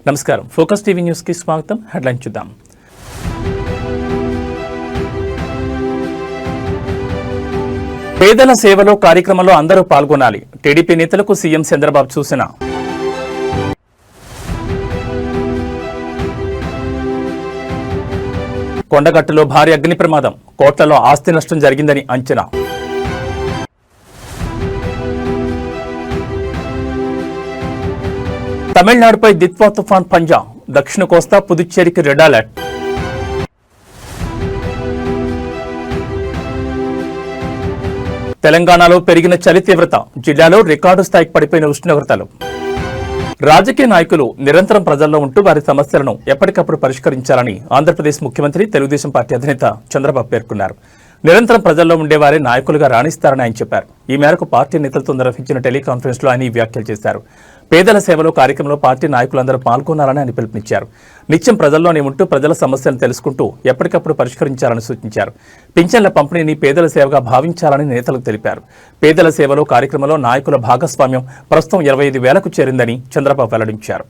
నమస్కారం. Focus TV news కి స్వాగతం. హెడ్లైన్ చూద్దాం. పేదల సేవలో కార్యక్రమంలో అందరూ పాల్గొనాలి. టీడీపీ నేతలకు సీఎం చంద్రబాబు సూచన. కొండగట్టులో భారీ అగ్ని ప్రమాదం, కోట్లలో ఆస్తి నష్టం జరిగిందని అంచనా. తమిళనాడుపై దిత్వా తుఫాన్ పంజా, దక్షిణ కోస్తా పుదుచ్చేరికి రెడ్ అలర్ట్. తెలంగాణలో పెరిగిన చలి తీవ్రత, జిల్లాలో రికార్డు స్థాయికి పడిపోయిన ఉష్ణోగ్రతలు. రాజకీయ నాయకులు నిరంతరం ప్రజల్లో ఉంటూ వారి సమస్యలను ఎప్పటికప్పుడు పరిష్కరించాలని ఆంధ్రప్రదేశ్ ముఖ్యమంత్రి తెలుగుదేశం పార్టీ అధినేత చంద్రబాబు పేర్కొన్నారు. నిరంతరం ప్రజల్లో ఉండేవారే నాయకులుగా రాణిస్తారని ఆయన చెప్పారు. ఈ మేరకు పార్టీ నేతలతో నిర్వహించిన టెలికాన్ఫరెన్స్ లో ఆయన ఈ వ్యాఖ్యలు చేశారు. పేదల సేవలో కార్యక్రమంలో పార్టీ నాయకులందరూ పాల్గొనాలని ఆయన పిలుపునిచ్చారు. నిత్యం ప్రజల్లోనే ఉంటూ ప్రజల సమస్యలను తెలుసుకుంటూ ఎప్పటికప్పుడు పరిష్కరించాలని సూచించారు. పింఛన్ల పంపిణీని పేదల సేవగా భావించాలని నేతలకు తెలిపారు. పేదల సేవలో కార్యక్రమంలో నాయకుల భాగస్వామ్యం ప్రస్తుతం 25,000కు చేరిందని చంద్రబాబు వెల్లడించారు.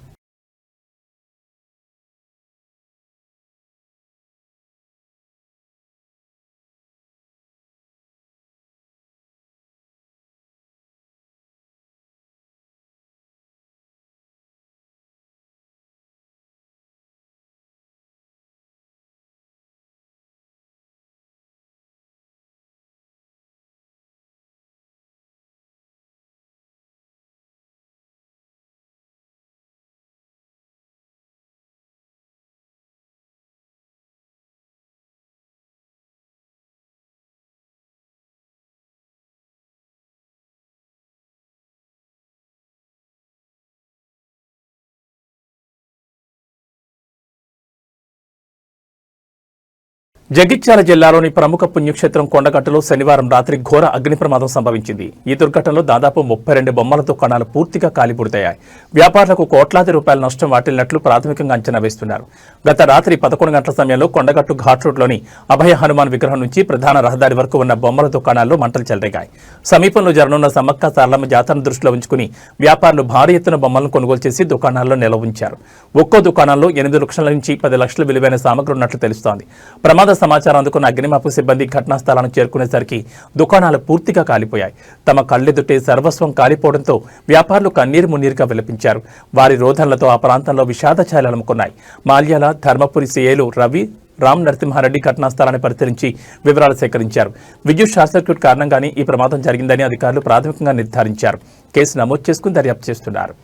జగిత్యాల జిల్లాలోని ప్రముఖ పుణ్యక్షేత్రం కొండగట్టులో శనివారం రాత్రి ఘోర అగ్ని ప్రమాదం సంభవించింది. ఈ దుర్ఘటనలో దాదాపు 32 బొమ్మల దుకాణాలు పూర్తిగా కాలిబూడిదయ్యాయి. వ్యాపారులకు కోట్లాది రూపాయల నష్టం వాటిల్లినట్లు ప్రాథమికంగా అంచనా వేస్తున్నారు. గత రాత్రి 11 గంటల సమయంలో కొండగట్టు ఘాట్ రోడ్లోని అభయ హనుమాన్ విగ్రహం నుంచి ప్రధాన రహదారి వరకు ఉన్న బొమ్మల దుకాణాల్లో మంటలు చెలరేగాయి. సమీపంలో జరగనున్న సమ్మక్క సారలమ్మ జాతరను దృష్టిలో ఉంచుకుని వ్యాపారులు భారీ ఎత్తున బొమ్మలను కొనుగోలు చేసి దుకాణాల్లో నిల్వ ఉంచారు. ఒక్కో దుకాణంలో 8 లక్షల నుంచి 10 లక్షల విలువైన సామగ్రి ఉన్నట్లు తెలుస్తోంది. ప్రమాద సమాచారం అందుకున్న అగ్నిమాపక సిబ్బంది ఘటనా స్థలానికి చేరుకునేసరికి దుకాణాలు పూర్తిగా కాలిపోయాయి. తమ కళ్ళెదుటే సర్వస్వం కాలిపోవడంతో వ్యాపారులు కన్నీరు మున్నీరుగా విలపించారు. వారి రోదనలతో ఆ ప్రాంతంలో విషాద ఛాయలు అలుముకున్నాయి. మాల్యాల ధర్మపురి సిఐలు రవి రామ్ నరసింహారెడ్డి ఘటనా స్థలాన్ని పరిశీలించి వివరాలు సేకరించారు. విద్యుత్ షార్ట్ సర్క్యూట్ కారణంగానే ఈ ప్రమాదం జరిగిందని అధికారులు ప్రాథమికంగా నిర్ధారించారు. కేసు నమోదు చేసుకుని దర్యాప్తు చేస్తున్నారు.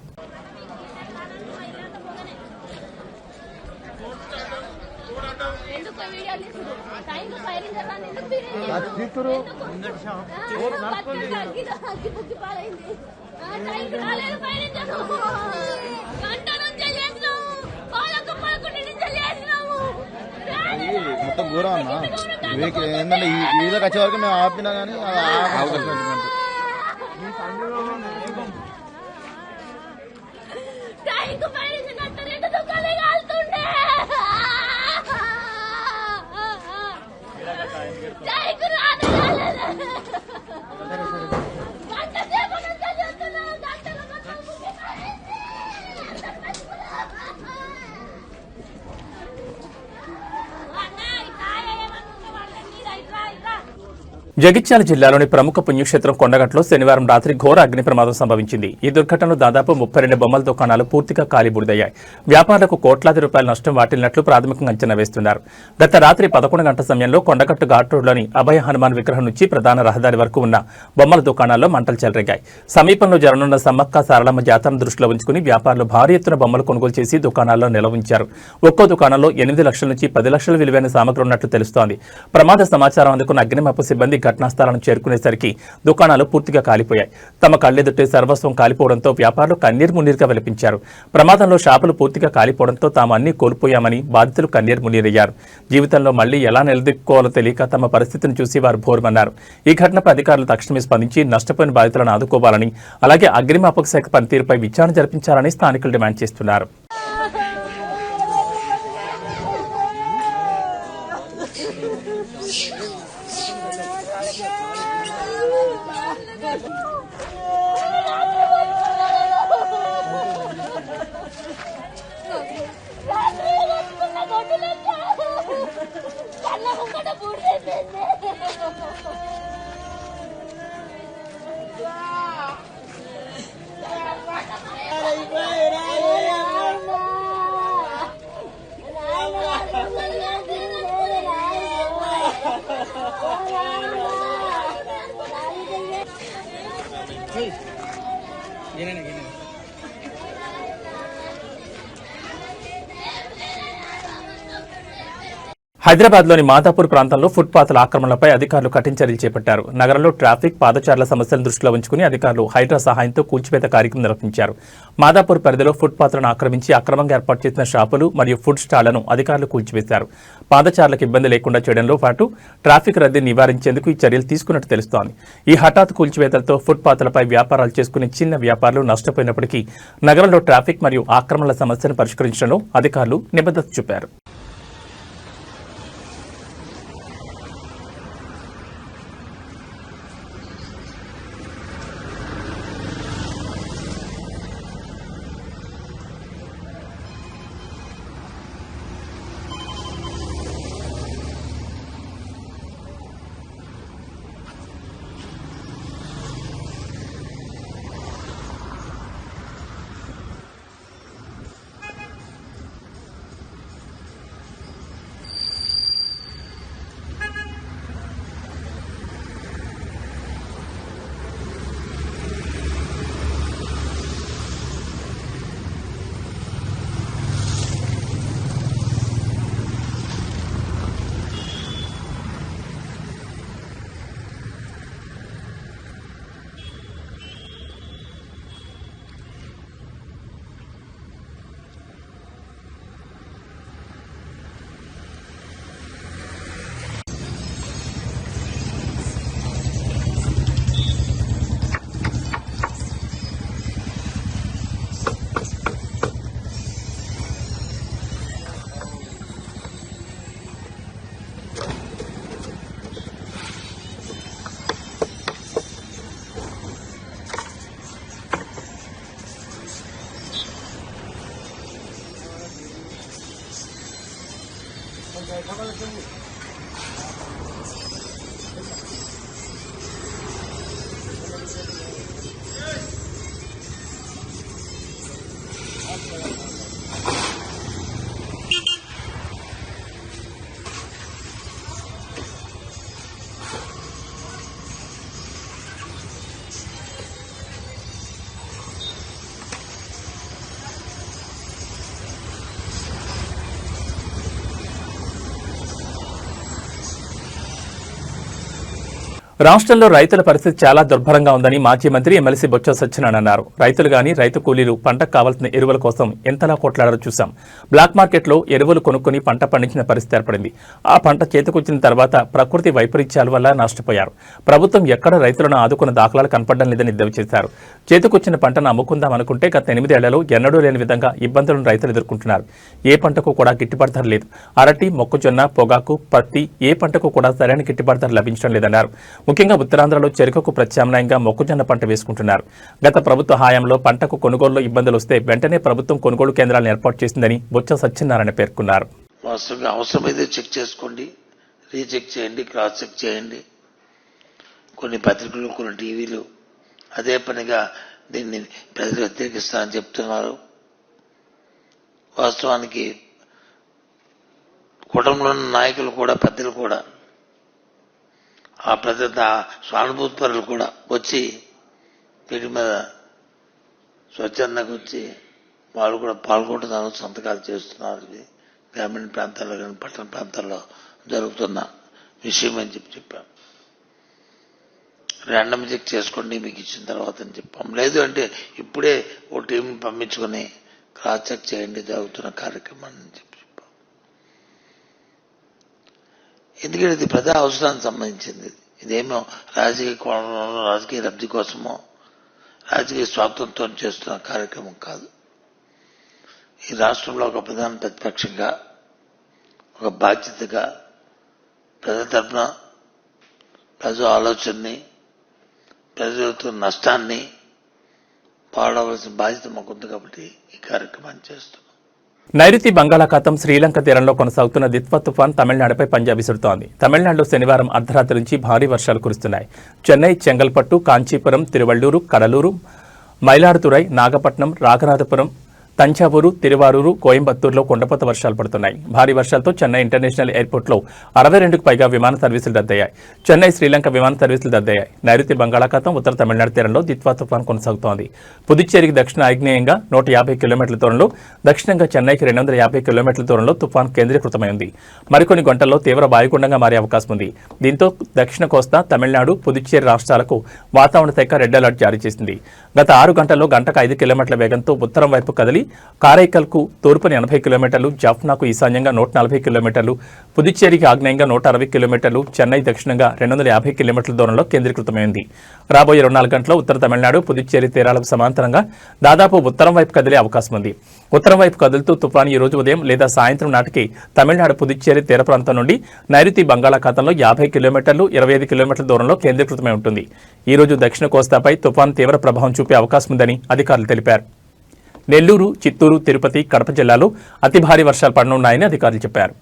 మొత్తం ఘోరం అన్నా. ఏంటంటే ఈ వచ్చే వరకు మేము ఆపినా కానీ జగిత్యాల జిల్లాలోని ప్రముఖ పుణ్యక్షేత్రం కొండగట్టులో శనివారం రాత్రి ఘోర అగ్ని ప్రమాదం సంభవించింది. ఈ దుర్ఘటనలో దాదాపు 32 బొమ్మల దుకాణాలు పూర్తిగా కాలిబూడిదయ్యాయి. వ్యాపారులకు కోట్లాది రూపాయల నష్టం వాటిల్లినట్లు ప్రాథమికంగా అంచనా వేస్తున్నారు. గత రాత్రి 11 గంటల సమయంలో కొండగట్టు ఘాట్ రోడ్లోని అభయ హనుమాన్ విగ్రహం నుంచి ప్రధాన రహదారి వరకు ఉన్న బొమ్మల దుకాణాల్లో మంటలు చెలరేగాయి. సమీపంలో జరగనున్న సమ్మక్క సారలమ్మ జాతరను దృష్టిలో ఉంచుకుని వ్యాపారులు భారీ ఎత్తున బొమ్మలు కొనుగోలు చేసి దుకాణాల్లో నిల్వ ఉంచారు. ఒక్కో దుకాణంలో 8 లక్షల నుంచి 10 లక్షల విలువైన సామగ్రి ఉన్నట్లు తెలుస్తోంది. ప్రమాద సమాచారం అందుకున్న అగ్నిమాపక సిబ్బంది ఘటనా స్థలానికి చేరుకునేసరికి దుకాణాలు పూర్తిగా కాలిపోయాయి. తమ కళ్ళెదుటే సర్వస్వం కాలిపోవడంతో వ్యాపారులు కన్నీరు మున్నీరుగా విలపించారు. ప్రమాదంలో షాపులు పూర్తిగా కాలిపోవడంతో తాము అన్ని కోల్పోయామని బాధితులు కన్నీరు మున్నీరయ్యారు. జీవితంలో మళ్లీ ఎలా నిలదొక్కుకోవాలో తెలియక తమ పరిస్థితిని చూసి వారు బోరుమన్నారు. ఈ ఘటనపై అధికారులు తక్షణమే స్పందించి నష్టపోయిన బాధితులను ఆదుకోవాలని, అలాగే అగ్నిమాపక శాఖ పనితీరుపై విచారణ జరిపించాలని స్థానికులు డిమాండ్ చేస్తున్నారు. హైదరాబాద్లోని మాదాపూర్ ప్రాంతంలో ఫుట్పాత్ల ఆక్రమణలపై అధికారులు కఠిన చర్యలు చేపట్టారు. నగరంలో ట్రాఫిక్, పాదచారుల సమస్యలను దృష్టిలో ఉంచుకుని అధికారులు హైడ్రా సహాయంతో కూల్చివేత కార్యక్రమం నిర్వహించారు. మాదాపూర్ పరిధిలో ఫుట్పాత్లను ఆక్రమించి అక్రమంగా ఏర్పాటు చేసిన షాపులు మరియు ఫుడ్ స్టాళ్లను అధికారులు కూల్చివేశారు. పాదచారులకు ఇబ్బంది లేకుండా చేయడంలో పాటు ట్రాఫిక్ రద్దీని నివారించేందుకు ఈ చర్యలు తీసుకున్నట్టు తెలుస్తోంది. ఈ హఠాత్ కూల్చివేతలతో ఫుట్పాత్లపై వ్యాపారాలు చేసుకునే చిన్న వ్యాపారులు నష్టపోయినప్పటికీ నగరంలో ట్రాఫిక్ మరియు ఆక్రమణల సమస్యను పరిష్కరించడంలో అధికారులు నిబద్ధత చూపారు. రాష్ట్రంలో రైతుల పరిస్థితి చాలా దుర్భరంగా ఉందని మాజీ మంత్రి ఎమ్మెల్సీ బొత్స సత్యనారాయణ అన్నారు. రైతులు గాని రైతు కూలీలు పంటకు కావాల్సిన ఎరువుల కోసం ఎంతలా కొట్లాడారో చూశాం. బ్లాక్ మార్కెట్లో ఎరువులు కొనుక్కుని పంట పండించిన పరిస్థితి ఏర్పడింది. ఆ పంట చేతికొచ్చిన తర్వాత ప్రకృతి వైపరీత్యాల వల్ల నష్టపోయారు. ప్రభుత్వం ఎక్కడ రైతులను ఆదుకున్న దాఖలాలు కనపడడం లేదని ఎద్దేవా చేశారు. చేతికొచ్చిన పంటను అమ్ముకుందాం అనుకుంటే గత 8 ఏళ్లలో ఎన్నడూ లేని విధంగా ఇబ్బందులను రైతులు ఎదుర్కొంటున్నారు. ఏ పంటకు కూడా గిట్టుబాటు ధర లేదు. అరటి, మొక్కజొన్న, పొగాకు, పత్తి ఏ పంటకు కూడా సరైన గిట్టుబాటు ధర లభించడం లేదన్నారు. ముఖ్యంగా ఉత్తరాంధ్రలో చెరుకుకు ప్రత్యామ్నాయంగా మొక్కజొన్న పంట వేసుకుంటున్నారు. గత ప్రభుత్వ హయాంలో పంటకు కొనుగోలులో ఇబ్బందులు వస్తే వెంటనే ప్రభుత్వం కొనుగోలు కేంద్రాలను ఏర్పాటు చేసిందని బొత్స సత్యనారాయణ పేర్కొన్నారు. వాస్తవంగా అవసరమైతే చెక్ చేసుకోండి, రీచెక్ చేయండి, క్రాస్ చెక్ చేయండి. కొన్ని పత్రికలు, కొన్ని టీవీలు అదే పనిగా దీన్ని ప్రజలు వ్యతిరేకిస్తారని చెప్తున్నారు. వాస్తవానికి కుటుంబంలోని నాయకులు కూడా, పెద్దలు కూడా, ఆ ప్రజల సానుభూతిపరులు కూడా వచ్చి వీటి మీద స్వచ్ఛందంగా వచ్చి వాళ్ళు కూడా పాల్గొంటున్నారు, సంతకాలు చేస్తున్నారు. ఇది గ్రామీణ ప్రాంతాల్లో కానీ పట్టణ ప్రాంతాల్లో జరుగుతున్న విషయం అని చెప్పాం. ర్యాండమ్ చెక్ చేసుకోండి మీకు ఇచ్చిన తర్వాత అని చెప్పాం. లేదు అంటే ఇప్పుడే ఓ టీం పంపించుకొని క్రాస్ చెక్ చేయండి జరుగుతున్న కార్యక్రమాన్ని అని చెప్పాం. ఎందుకంటే ఇది ప్రజా అవసరానికి సంబంధించింది. ఇదేమో రాజకీయ కోణంలో, రాజకీయ లబ్ధి కోసమో, రాజకీయ స్వార్థంతో చేస్తున్న కార్యక్రమం కాదు. ఈ రాష్ట్రంలో ఒక ప్రధాన ప్రతిపక్షంగా, ఒక బాధ్యతగా ప్రజల తరఫున ప్రజల ఆలోచనని, ప్రజలతో నష్టాన్ని పాడవలసిన బాధ్యత మాకుంది కాబట్టి ఈ కార్యక్రమాన్ని చేస్తున్నాం. నైరుతి బంగాళాఖాతం శ్రీలంక తీరంలో కొనసాగుతున్న దిత్వా తుఫాన్ తమిళనాడుపై పంజా విసురుతోంది. తమిళనాడులో శనివారం అర్ధరాత్రి నుంచి భారీ వర్షాలు కురుస్తున్నాయి. చెన్నై, చెంగల్పట్టు, కాంచీపురం, తిరువళ్లూరు, కడలూరు, మైలాడుతురై, నాగపట్నం, రాఘనాథపురం, తంజావూరు, తిరువారూరు, కోయంబత్తూరులో కుండపోత వర్షాలు పడుతున్నాయి. భారీ వర్షాలతో చెన్నై ఇంటర్నేషనల్ ఎయిర్పోర్ట్లో 62కు పైగా విమాన సర్వీసులు రద్దయ్యాయి. చెన్నై శ్రీలంక విమాన సర్వీసులు రద్దయ్యాయి. నైరుతి బంగాళాఖాతం, ఉత్తర తమిళనాడు తీరంలో దిత్వా తుఫాన్ కొనసాగుతోంది. పుదుచ్చేరికి దక్షిణ ఆగ్నేయంగా 150 కిలోమీటర్ల దూరంలో, దక్షిణంగా చెన్నైకి 250 కిలోమీటర్ల దూరంలో తుఫాన్ కేంద్రీకృతమైంది. మరికొన్ని గంటల్లో తీవ్ర వాయుగుండంగా మారే అవకాశం ఉంది. దీంతో దక్షిణ కోస్తా, తమిళనాడు, పుదుచ్చేరి రాష్ట్రాలకు వాతావరణ శాఖ రెడ్ అలర్ట్ జారీ చేసింది. గత 6 గంటల్లో గంటకు 5 కిలోమీటర్ల వేగంతో ఉత్తరం వైపు కదిలి కారైకల్కు తూర్పున 80 కిలోమీటర్లు, జాఫ్నాకు ఈశాన్యంగా 140 కిలోమీటర్లు, పుదుచ్చేరికి ఆగ్నేయంగా 160 కిలోమీటర్లు, చెన్నై దక్షిణంగా 250 కిలోమీటర్ల దూరంలో కేంద్రీకృతమైంది. రాబోయే 24 గంటల్లో ఉత్తర తమిళనాడు, పుదుచ్చేరి తీరాలకు సమాంతరంగా దాదాపు ఉత్తరం వైపు కదిలే అవకాశం ఉంది. ఉత్తరం వైపు కదులుతూ తుఫాను ఈ రోజు ఉదయం లేదా సాయంత్రం నాటికి తమిళనాడు, పుదుచ్చేరి తీర ప్రాంతం నుండి నైరుతి బంగాళాఖాతంలో 50 కిలోమీటర్లు, 25 కిలోమీటర్ల దూరంలో కేంద్రీకృతమై ఉంటుంది. ఈ రోజు దక్షిణ కోస్తాపై తుఫాను తీవ్ర ప్రభావం చూపే అవకాశం ఉందని అధికారులు తెలిపారు. నెల్లూరు, చిత్తూరు, తిరుపతి, కడప జిల్లాలో అతి భారీ వర్షాలు పడనున్నాయని అధికారులు చెప్పారు.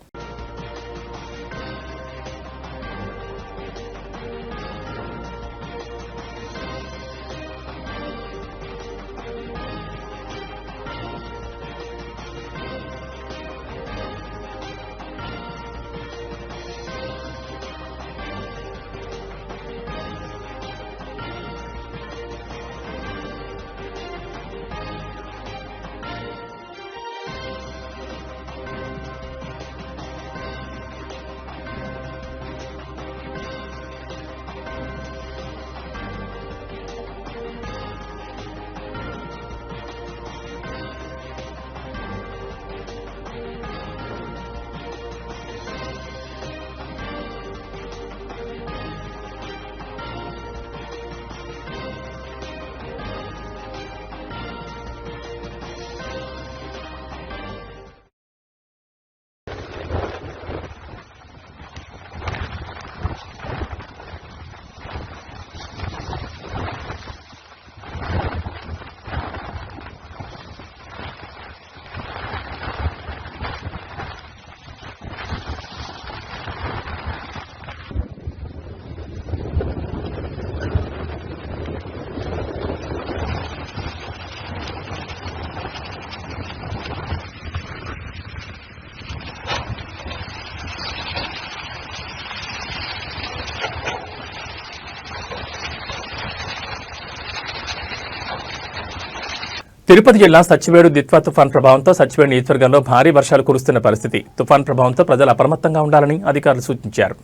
తిరుపతి జిల్లా సచ్చివేడు దిత్వా తుఫాన్ ప్రభావంతో సచ్చివేడు నియోజకవర్గంలో భారీ వర్షాలు కురుస్తున్న పరిస్థితి. తుఫాన్ ప్రభావంతో ప్రజలు అప్రమత్తంగా ఉండాలని అధికారులు సూచించారు.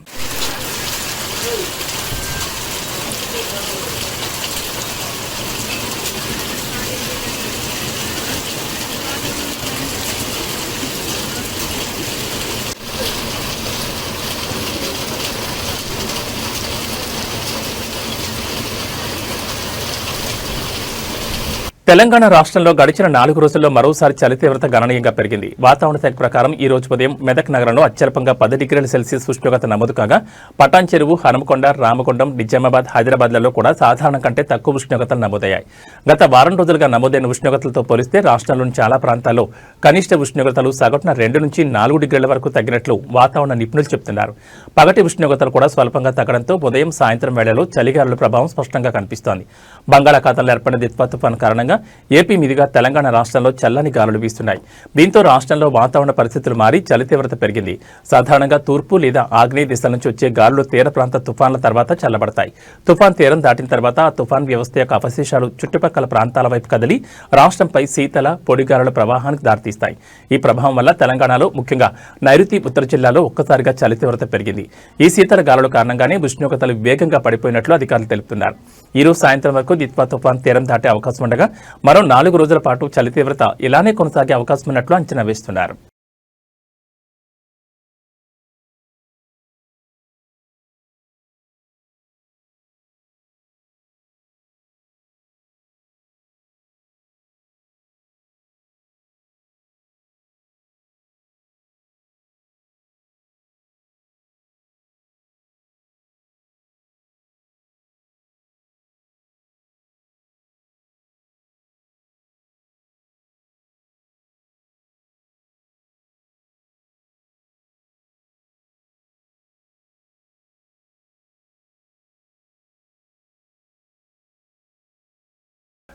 తెలంగాణ రాష్ట్రంలో గడిచిన 4 రోజుల్లో మరోసారి చలి తీవ్రత గణనీయంగా పెరిగింది. వాతావరణ శాఖ ప్రకారం ఈ రోజు ఉదయం మెదక్ నగరంలో అత్యల్పంగా 10 డిగ్రీల సెల్సియస్ ఉష్ణోగ్రత నమోదు కాగా, పటాన్ చెరువు, హనుమకొండ, రామగుండం, నిజామాబాద్, హైదరాబాద్లలో కూడా సాధారణం కంటే తక్కువ ఉష్ణోగ్రతలు నమోదయ్యాయి. గత వారం రోజులుగా నమోదైన ఉష్ణోగ్రతలతో పోలిస్తే రాష్ట్రంలోని చాలా ప్రాంతాల్లో కనిష్ట ఉష్ణోగ్రతలు సగటున 2 నుంచి 4 డిగ్రీల వరకు తగ్గినట్లు వాతావరణ నిపుణులు చెబుతున్నారు. పగటి ఉష్ణోగ్రతలు కూడా స్వల్పంగా తగ్గడంతో ఉదయం, సాయంత్రం వేళలో చలిగాలుల ప్రభావం స్పష్టంగా కనిపిస్తోంది. బంగాళాఖాతంలో ఏర్పడిన దిత్వా తుఫాన్ కారణంగా ఏపీ మీదుగా తెలంగాణ రాష్ట్రంలో చల్లని గాలులు వీస్తున్నాయి. దీంతో రాష్ట్రంలో వాతావరణ పరిస్థితులు మారి చలి తీవ్రత పెరిగింది. సాధారణంగా తూర్పు లేదా ఆగ్నేయ దిశ నుంచి వచ్చే గాలులు తీర ప్రాంత తుఫాన్ల తర్వాత చల్లబడతాయి. తుఫాన్ తీరం దాటిన తర్వాత ఆ తుఫాన్ వ్యవస్థ యొక్క అవశేషాలు చుట్టుపక్కల ప్రాంతాల వైపు కదిలి రాష్ట్రంపై శీతల, పొడి గాలుల ప్రవాహానికి దారితీస్తాయి. ఈ ప్రభావం వల్ల తెలంగాణలో, ముఖ్యంగా నైరుతి, ఉత్తర జిల్లాలో ఒక్కసారిగా చలి తీవ్రత పెరిగింది. ఈ శీతల గాలుల కారణంగానే ఉష్ణోగ్రతలు వేగంగా పడిపోయినట్లు అధికారులు తెలుపుతున్నారు. ఈ రోజు సాయంత్రం వరకు దిత్వా తుఫాన్ తీరం దాటే అవకాశం ఉండగా మరో 4 రోజుల పాటు చలి తీవ్రత ఇలానే కొనసాగే అవకాశం ఉన్నట్లు అంచనా వేస్తున్నారు.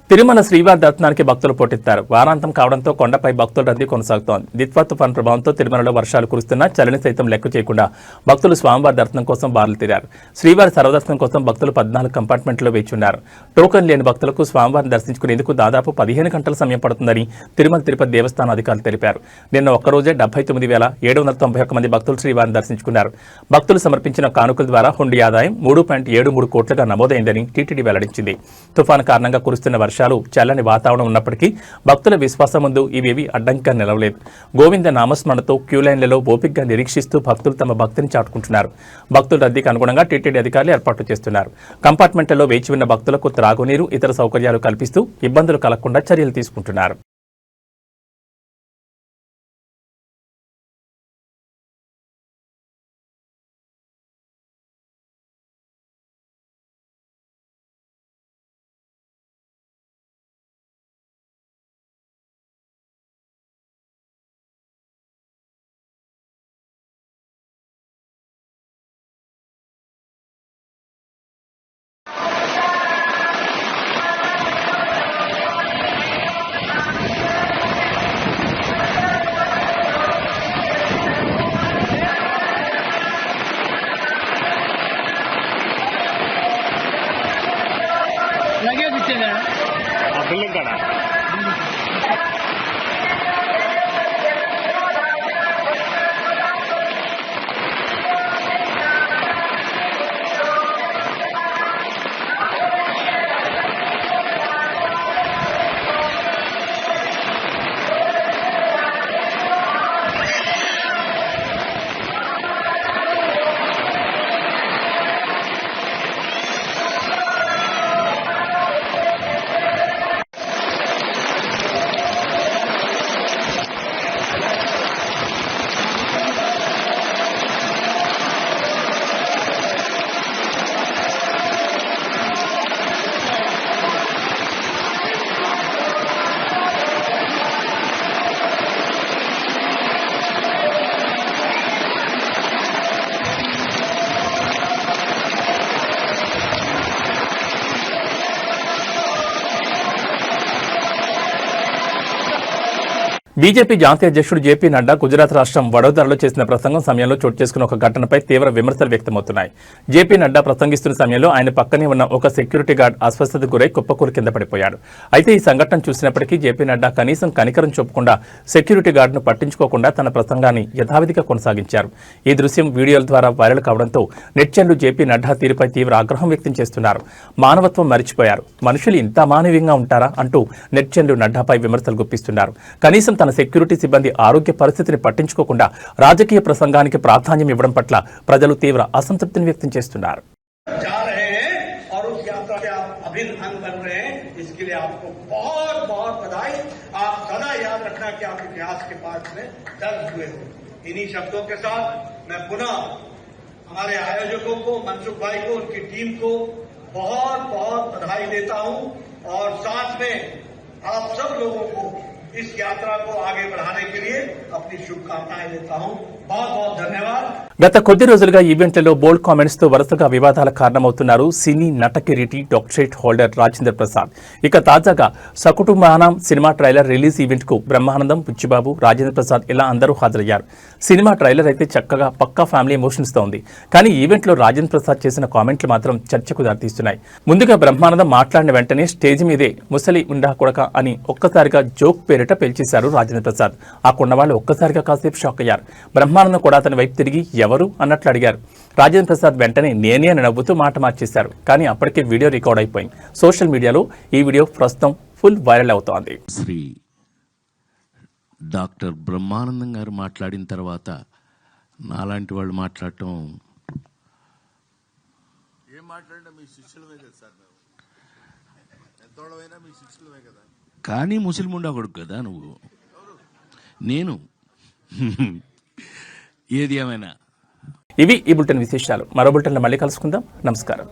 తిరుమల శ్రీవారి దర్శనానికి భక్తులు పోటెత్తారు. వారాంతం కావడంతో కొండపై భక్తుల రద్దీ కొనసాగుతోంది. దిత్వా తుఫాన్ ప్రభావంతో తిరుమలలో వర్షాలు కురుస్తున్నా చలిని సైతం లెక్క చేయకుండా భక్తులు స్వామివారి దర్శనం కోసం బారులు తీరారు. శ్రీవారి సర్వదర్శనం కోసం భక్తులు 14 కంపార్ట్మెంట్లో వేచున్నారు. టోకన్ లేని భక్తులకు స్వామివారిని దర్శించుకునేందుకు దాదాపు 15 గంటల సమయం పడుతుందని తిరుమల తిరుపతి దేవస్థానం అధికారులు తెలిపారు. నిన్న ఒక్కరోజే 79,791 మంది భక్తులు శ్రీవారిని దర్శించుకున్నారు. భక్తులు సమర్పించిన కానుకల ద్వారా హుండీ ఆదాయం 3.73 కోట్లుగా నమోదైందని టీటీడీ వెల్లడించింది. తుఫాను కారణంగా కురుస్తున్న వర్షాలు, చల్లని వాతావరణం ఉన్నప్పటికీ భక్తుల విశ్వాసం ముందు ఇవేవి అడ్డంకిగా నిలవలేదు. గోవింద నామస్మరణతో క్యూలైన్లలో ఓపికగా నిరీక్షిస్తూ భక్తులు తమ భక్తిని చాటుకుంటున్నారు. భక్తుల రద్దీకి అనుగుణంగా టీటీడీ అధికారులు ఏర్పాట్లు చేస్తున్నారు. కంపార్ట్మెంట్లలో వేచి ఉన్న భక్తులకు త్రాగునీరు, ఇతర సౌకర్యాలు కల్పిస్తూ ఇబ్బందులు కలగకుండా చర్యలు తీసుకుంటున్నారు. लगे पीछे जाना బిల్డింగ్ కాడ బీజేపీ జాతీయ అధ్యక్షుడు జేపీ నడ్డా గుజరాత్ రాష్ట్రం వడోదరలో చేసిన ప్రసంగం సమయంలో చోటు చేసుకున్న ఒక ఘటనపై తీవ్ర విమర్శలు వ్యక్తమవుతున్నాయి. జేపీ నడ్డా ప్రసంగిస్తున్న సమయంలో ఆయన పక్కనే ఉన్న ఒక సెక్యూరిటీ గార్డ్ అస్వస్థతకు గురై కుప్పకూరు కింద పడిపోయాడు. అయితే ఈ సంఘటన చూసినప్పటికీ జేపీ నడ్డా కనీసం కనికరం చూపకుండా సెక్యూరిటీ గార్డును పట్టించుకోకుండా తన ప్రసంగాన్ని యథావిధిగా కొనసాగించారు. ఈ దృశ్యం వీడియోల ద్వారా వైరల్ కావడంతో నెటిజన్లు జేపీ నడ్డా తీరుపై తీవ్ర ఆగ్రహం వ్యక్తం చేస్తున్నారు. మానవత్వం మరిచిపోయారు, మనుషులు ఇంత అమానవీయంగా ఉంటారా అంటూ నెటిజన్లు నడ్డాపై విమర్శలు గుప్పిస్తున్నారు. కనీసం తన సెక్యూరిటీ సిబ్బంది ఆరోగ్య పరిస్థితిని పట్టించుకోకుండా రాజకీయ ప్రసంగానికి ప్రాధాన్యం ఇవ్వడం పట్ల ప్రజలు తీవ్ర అసంతృప్తిని వ్యక్తం చేస్తున్నారు. इन्हीं शब्दों के साथ मैं पुनः हमारे आयोजकों को, मनसुख भाई को, उनकी टीम को बहुत बहुत बधाई देता हूं और साथ में आप सब लोगों को इस यात्रा को आगे बढ़ाने के लिए अपनी शुभकामनाएं देता हूं. बहुत बहुत धन्यवाद. గత కొద్ది రోజులుగా ఈవెంట్లలో బోల్డ్ కామెంట్స్ తో వరుసగా వివాదాల కారణమవుతున్నారు సినీ నటకిరీటి డాక్టరేట్ హోల్డర్ రాజేంద్ర ప్రసాద్. ఇక తాజాగా సకుటుంబానం సినిమా ట్రైలర్ రిలీజ్ ఈవెంట్ కు బ్రహ్మానందం, బుచ్చిబాబు, రాజేంద్ర ప్రసాద్ ఇలా అందరూ హాజరయ్యారు. సినిమా ట్రైలర్ అయితే చక్కగా పక్కా ఫ్యామిలీ ఎమోషన్స్ తో ఉంది. కానీ ఈవెంట్ లో రాజేంద్ర ప్రసాద్ చేసిన కామెంట్లు మాత్రం చర్చకు దారితీస్తున్నాయి. ముందుగా బ్రహ్మానందం మాట్లాడిన వెంటనే స్టేజ్ మీదే ముసలి ఉండా కొడక అని ఒక్కసారిగా జోక్ పేరిట పేల్చేశారు రాజేంద్ర ప్రసాద్. ఆ కొన్నవాళ్ళు ఒక్కసారిగా కాసేపు షాక్ అయ్యారు. బ్రహ్మానందం కూడా అతని వైపు తిరిగి ఎవరు అన్నట్లు అడిగారు. రాజేంద్ర ప్రసాద్ వెంటనే నేనే అని నవ్వుతూ మాట మార్చేశారు. కానీ అప్పటికే వీడియో రికార్డ్ అయిపోయింది. సోషల్ మీడియాలో ఈ వీడియో ప్రస్తుతం ఫుల్ వైరల్ అవుతోంది. శ్రీ డాక్టర్ బ్రహ్మానందం గారు మాట్లాడిన తర్వాత నాలాంటి వాళ్ళు మాట్లాడటం కానీ ముస్లిం కొడుకు కదా నువ్వు. నేను ఏది ఏమైనా ఇవి ఈ బులెటిన్ విశేషాలు. మరో బులెటిన్లో మళ్ళీ కలుసుకుందాం. నమస్కారం.